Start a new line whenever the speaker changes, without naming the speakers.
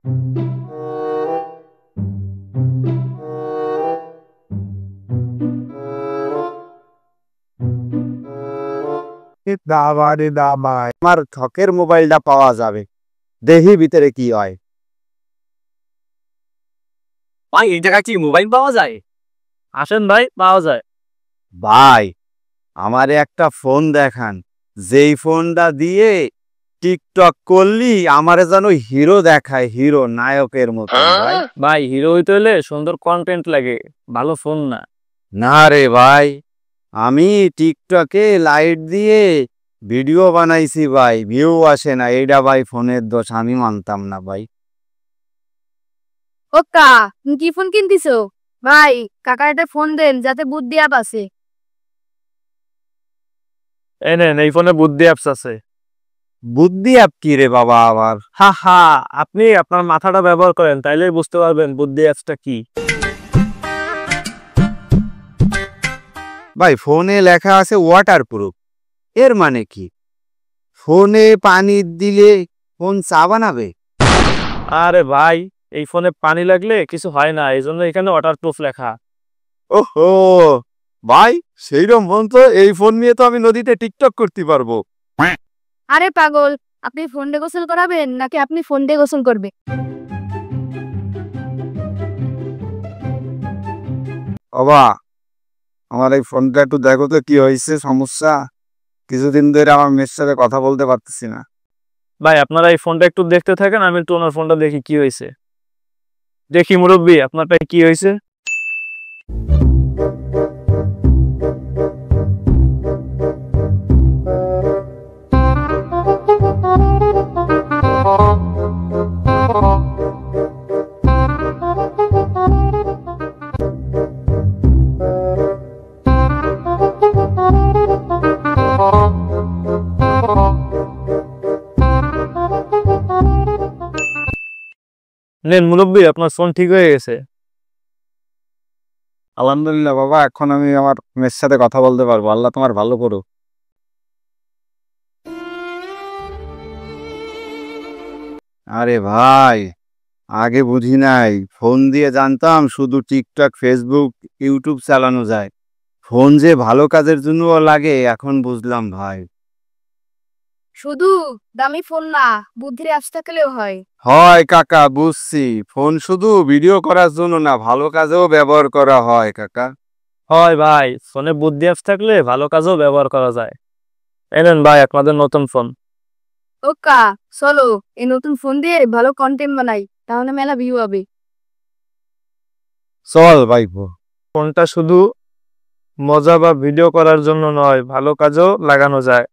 দাবারে দাবায় আমার শখের মোবাইলটা পাওয়া যাবে, দেখি ভিতরে কি হয়।
ভাই এই জায়গায় কি মোবাইল পাওয়া যায়? আসেন ভাই, পাওয়া যায়।
ভাই আমারে একটা ফোন দেখান, যেই ফোনটা দিয়ে টিকটক করলি আমারে যেন হিরো দেখায়, হিরো নায়কের মতো। ভাই
ভাই হিরো হইতে হলে সুন্দর কন্টেন্ট লাগে, ভালো ফোন না।
না রে ভাই, আমি টিকটকে লাইট দিয়ে ভিডিও বানাইছি ভাই, ভিউ আসে না, এইটা ভাই ফোনের দোষ, আমি মানতাম না ভাই।
ও কা, তুমি কি ফোন কিনতিছো? ভাই কাকার একটা ফোন দেন যাতে বুদ্ধি অ্যাপ আছে।
এই নেন, এই ফোনে বুদ্ধি অ্যাপস আছে।
বুদ্ধি অ্যাপ কি রে বাবা আবার?
হা হা, আপনি আপনার মাথাটা ব্যবহার করেন, তাইলেই বুঝতে পারবেন বুদ্ধি অ্যাপসটা কি।
ভাই ফোনে লেখা আছে ওয়াটার প্রুফ, এর মানে কি? ফোনে পানি দিলে ফোন চা বানাবে?
আরে ভাই, এই ফোনে পানি লাগলে কিছু হয় না, এই জন্য এখানে ওয়াটারপ্রুফ লেখা।
ওহো ভাই, সেইরকম ফোন তো, এই ফোন নিয়ে তো আমি নদীতে টিকটক করতে পারবো।
আরে পাগল, আপনি ফোন দিয়ে গোসল করাবেন নাকি আপনি ফোন দিয়ে গোসল করবে?
বাবা আমার এই ফোনটা একটু দেখো তো, কি হয়েছে সমস্যা? কিছুদিন ধরে আমার মেয়ের সাথে কথা বলতে পারতেছি না।
ভাই আপনারা এই ফোনটা একটু দেখতে থাকেন, আমি একটু ওনার ফোনটা দেখি কি হয়েছে। দেখি মুরব্বি, আপনারটা কি হয়েছে? নেন মুরব্বি, আপনার ফোন ঠিক হয়ে গেছে।
আলহামদুলিল্লাহ বাবা, এখন আমি আমার মেয়ের সাথে কথা বলতে পারবো, আল্লাহ তোমার ভালো করুক। আরে ভাই, আগে বুঝি নাই, ফোন দিয়ে জানতাম শুধু টিকটক ফেসবুক ইউটিউব চালানো যায়, ফোন যে ভালো কাজের জন্যও লাগে এখন বুঝলাম ভাই।
শুধু দামি ফোন না, বুদ্ধির অ্যাপস থাকলেও হয়।
হয় কাকা, বুঝছি, ফোন শুধু ভিডিও করার জন্য না, ভালো কাজেও ব্যবহার করা হয় কাকা।
হয় ভাই, ফোনে বুদ্ধি অ্যাপস থাকলে ভালো কাজেও ব্যবহার করা যায়। এই নেন ভাই আপনাদের নতুন ফোন।
ও কা, চলো এই নতুন ফোন দিয়ে ভালো কন্টেন্ট বানাই, তাহলে মেলা ভিউ হবে।
চল ভাই।
ফোনটা শুধু মজা বা ভিডিও করার জন্য নয়, ভালো কাজেও লাগানো যায়।